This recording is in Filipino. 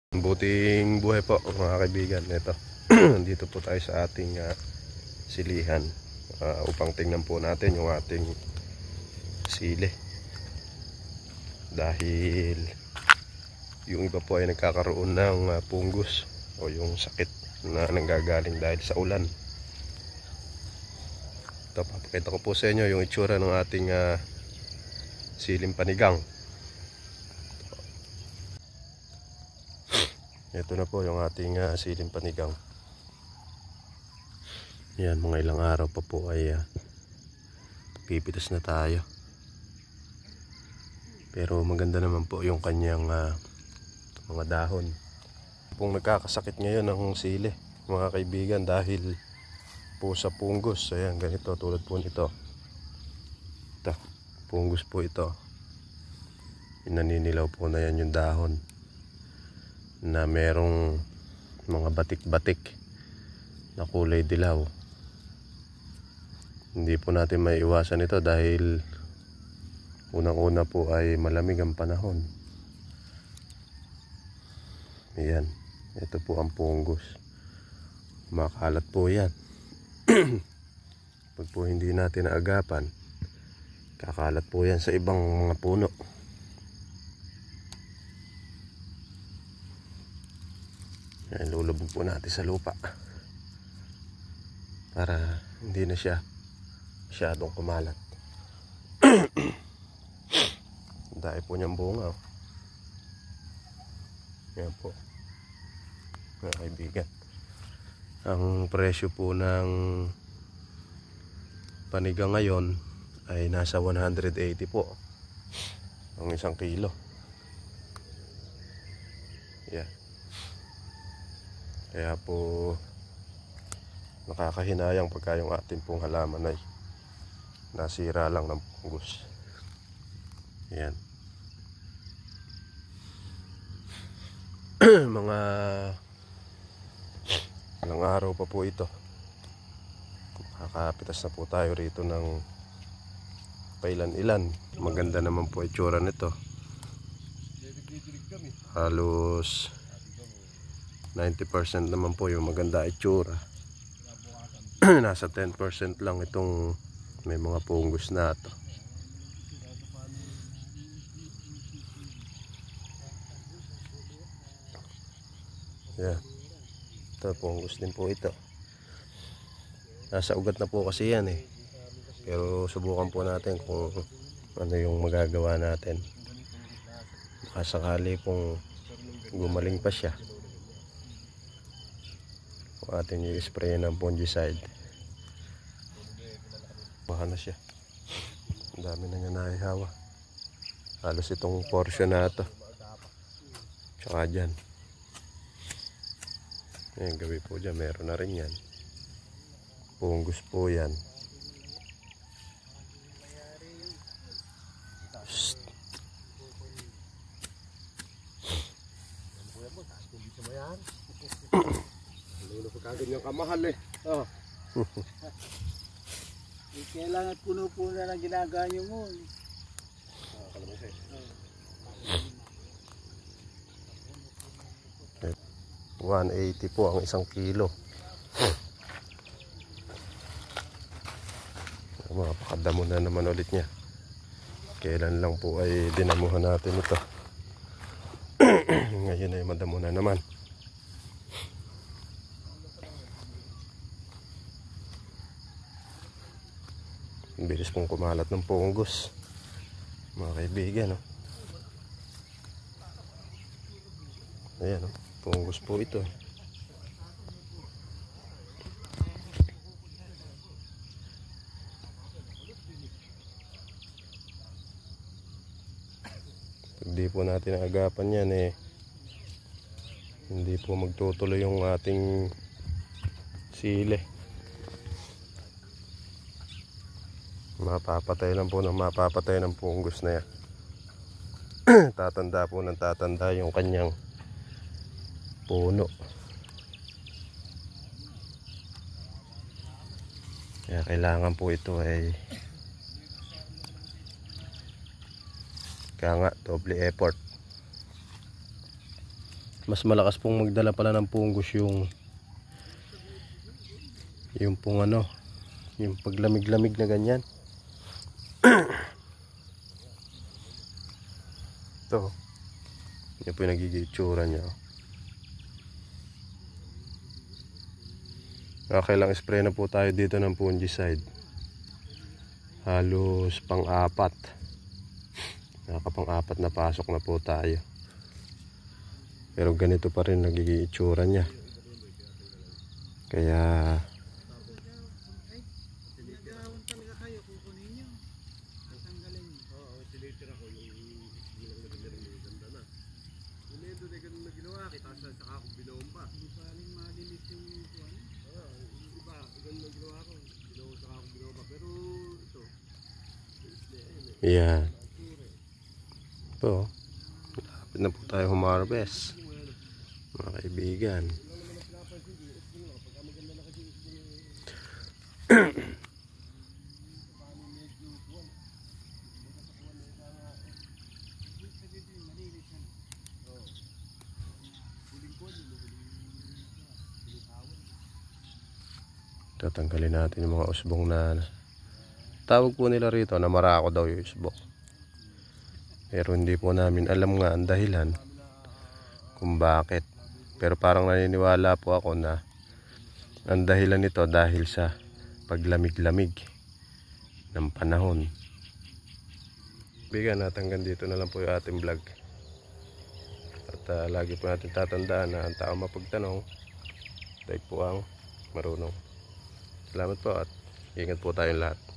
Buting buhay po mga kaibigan. Ito dito po tayo sa ating silihan upang tingnan po natin yung ating sili, dahil yung iba po ay nagkakaroon ng pungus o yung sakit na nanggagaling dahil sa ulan. Ito, papakita ko po sa inyo yung itsura ng ating siling panigang. Ito na po yung ating siling panigang. Yan, mga ilang araw pa po ay pipitas na tayo. Pero maganda naman po yung kanyang mga dahon. Kung nagkakasakit ngayon ang sili mga kaibigan dahil po sa pungus. Ayan, ganito tulad po nito. Ito, pungus po ito. Naninilaw po na yan yung dahon na merong mga batik-batik na kulay dilaw. Hindi po natin maiiwasan ito dahil unang-una po ay malamig ang panahon. Ayan, ito po ang pungus. Makalat po yan. Pag po hindi natin naagapan, kakalat po yan sa ibang mga puno. Yan, lulubog po natin sa lupa para hindi na siya masyadong kumalat. Dahil po niyang bunga. Yan po mga kaibigan. Ang presyo po ng panigang ngayon ay nasa 180 po ang isang kilo. Yan. Kaya po nakakahinayang pagka yung ating pong halaman ay nasira lang ng pungus. Yan. Mga ilang araw pa po ito. Makakapitas na po tayo rito ng pailan-ilan. Maganda naman po itsura nito. Halos 90% naman po yung maganda itsura. Nasa 10% lang itong may mga pungus na ito. Yan. Ito, pungus din po ito. Nasa ugat na po kasi yan eh. Pero subukan po natin kung ano yung magagawa natin. Baka sakali pong gumaling pa siya, atin yung spray ng fungicide. Baka na siya. Ang dami na niya nahihawa. Halos itong portion na ito. Tsaka dyan. Ayan, gabi po dyan. Meron na rin yan. Pungus po yan. Shhh. Kaganyang kamahal eh. Oh. Kailangan puno-puno na lang ginaganyo mo. 180 po ang isang kilo. Makapakadamo na naman ulit niya. Kailan lang po ay dinamuhan natin ito. Ngayon ay madamo na naman. Bilis pong kumalat ng pungus mga kaibigan, no? Ayan, no? Pungus po ito. Pag di po natin agapan yan eh, hindi po magtutuloy yung ating sili. Mapapatay lang po ng mapapatay ng pungus na yan. Tatanda po ng tatanda yung kanyang puno. Kaya kailangan po ito ay kaya nga doble effort. mas malakas pong magdala pala ng punggos yung pong ano, yung paglamig-lamig na ganyan. Ito, yan po yung nagiging itsura niya. Okay lang, spray na po tayo dito ng fungicide. Halos pang-apat. Nakapang-apat na pasok na po tayo. Pero ganito pa rin nagiging itsura niya. Kaya yan. Ito, lapit na po tayo humarvest, mga kaibigan. Tatanggalin natin yung mga usbong na tawag po nila rito na marako daw yung usbong. Pero hindi po namin alam nga ang dahilan kung bakit. Pero parang naniniwala po ako na ang dahilan nito dahil sa paglamig-lamig ng panahon. Bigan, hanggang dito na lang po yung ating vlog. At lagi po natin tatandaan na ang tao mapagtanong, tayo po ang marunong. Salamat po at ingat po tayong lahat.